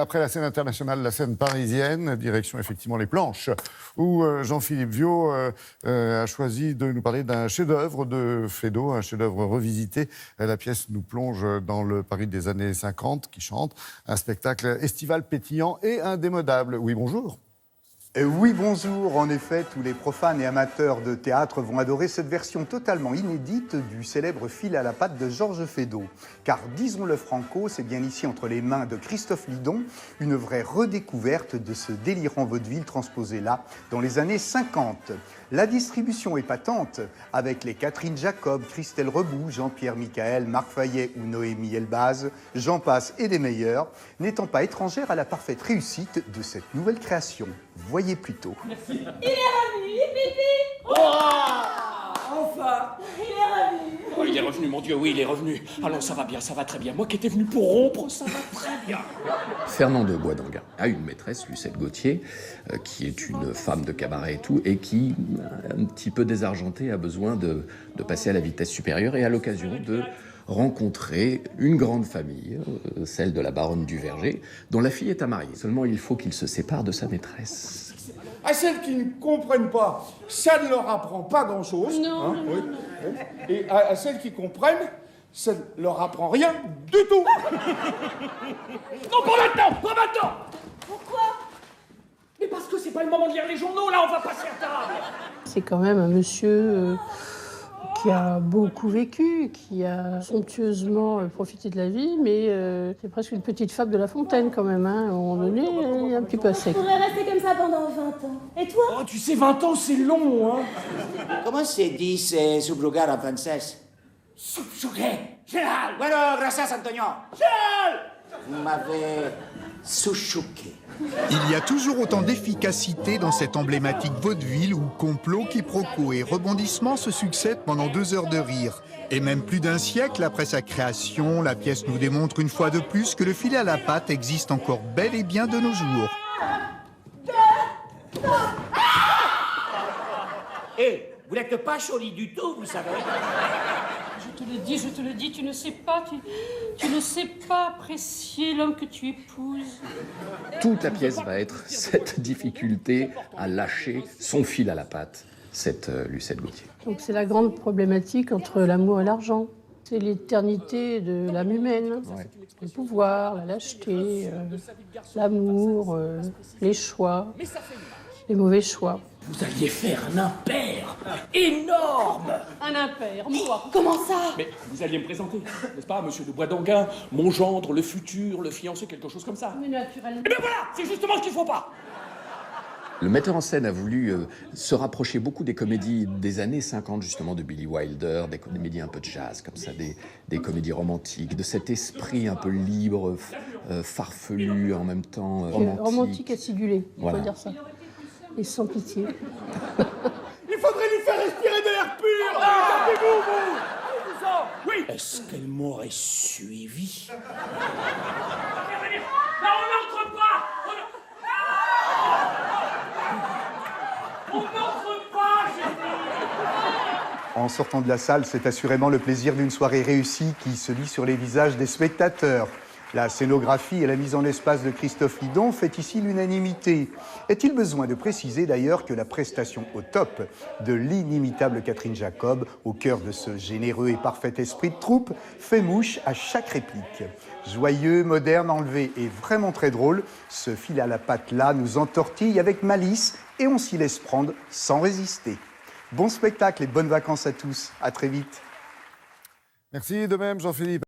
Après la scène internationale, la scène parisienne, direction effectivement les planches, où Jean-Philippe Viau a choisi de nous parler d'un chef-d'œuvre de Feydeau, un chef-d'œuvre revisité. La pièce nous plonge dans le Paris des années 50, qui chante, un spectacle estival pétillant et indémodable. Oui, bonjour. Oui, bonjour. En effet, tous les profanes et amateurs de théâtre vont adorer cette version totalement inédite du célèbre Fil à la patte de Georges Feydeau. Car, disons-le franco, c'est bien ici entre les mains de Christophe Lidon une vraie redécouverte de ce délirant vaudeville transposé là, dans les années 50. La distribution est patente, avec les Catherine Jacob, Christelle Rebout, Jean-Pierre Michael, Marc Fayet ou Noémie Elbaz, j'en passe et des meilleurs, n'étant pas étrangère à la parfaite réussite de cette nouvelle création. Voyez plutôt. Merci. Il est revenu, Pipi. Enfin. Il est revenu. Oh, il est revenu, mon Dieu, oui, il est revenu. Alors ça va bien, ça va très bien. Moi qui étais venu pour rompre, ça va très bien. Fernand de Boisdanguin a une maîtresse, Lucette Gauthier, qui est une femme de cabaret et tout, et qui, un petit peu désargentée, a besoin de passer à la vitesse supérieure et à l'occasion de rencontrer une grande famille, celle de la baronne du Verger, dont la fille est à marier. Seulement, il faut qu'il se sépare de sa maîtresse. À celles qui ne comprennent pas, ça ne leur apprend pas grand-chose. Non, non, oui. non. Et à celles qui comprennent, ça ne leur apprend rien du tout. Non, pas maintenant, pas maintenant. Pourquoi? Mais parce que c'est pas le moment de lire les journaux, là, on va passer à table. C'est quand même un monsieur qui a beaucoup vécu, qui a somptueusement profité de la vie, mais c'est presque une petite fable de La Fontaine quand même. Hein. À un moment donné, il est un petit peu à sec. On pourrait rester comme ça pendant 20 ans. Et toi? Oh, tu sais, 20 ans, c'est long, hein. Comment se dice subjugar en français? Subjugué. Général. Bueno, gracias, Antonio. Vous m'avez souchouqué. Il y a toujours autant d'efficacité dans cette emblématique vaudeville où complot, quiproquos et rebondissements se succèdent pendant 2 heures de rire. Et même plus d'un siècle après sa création, la pièce nous démontre une fois de plus que le Fil à la patte existe encore bel et bien de nos jours. Eh, vous n'êtes pas joli du tout, vous savez. Je te le dis, tu ne sais pas, tu ne sais pas apprécier l'homme que tu épouses. Toute la pièce va être cette difficulté à lâcher son fil à la patte, cette Lucette Gauthier. Donc c'est la grande problématique entre l'amour et l'argent. C'est l'éternité de l'âme humaine. Ouais. Le pouvoir, la lâcheté, l'amour, les choix, les mauvais choix. Vous alliez faire un impair énorme. Un impair, moi. Comment ça? Mais vous alliez me présenter, n'est-ce pas, monsieur de Boisdanguin, mon gendre, le futur, le fiancé, quelque chose comme ça. Mais naturellement. Eh bien voilà, c'est justement ce qu'il faut pas. Le metteur en scène a voulu se rapprocher beaucoup des comédies des années 50, justement, de Billy Wilder, des comédies un peu de jazz, comme ça, des comédies romantiques, de cet esprit un peu libre, farfelu, en même temps Romantique acidulé, on Voilà. peut dire ça. Et sans pitié. Il faudrait lui faire respirer de l'air pur. Regardez-vous, vous. Oui. Est-ce qu'elle m'aurait suivi? Là, on n'entre pas. On n'entre pas, j'ai dit. En sortant de la salle, c'est assurément le plaisir d'une soirée réussie qui se lit sur les visages des spectateurs. La scénographie et la mise en espace de Christophe Lidon fait ici l'unanimité. Est-il besoin de préciser d'ailleurs que la prestation au top de l'inimitable Catherine Jacob, au cœur de ce généreux et parfait esprit de troupe, fait mouche à chaque réplique. Joyeux, moderne, enlevé et vraiment très drôle, ce Fil à la patte-là nous entortille avec malice et on s'y laisse prendre sans résister. Bon spectacle et bonnes vacances à tous. À très vite. Merci de même, Jean-Philippe.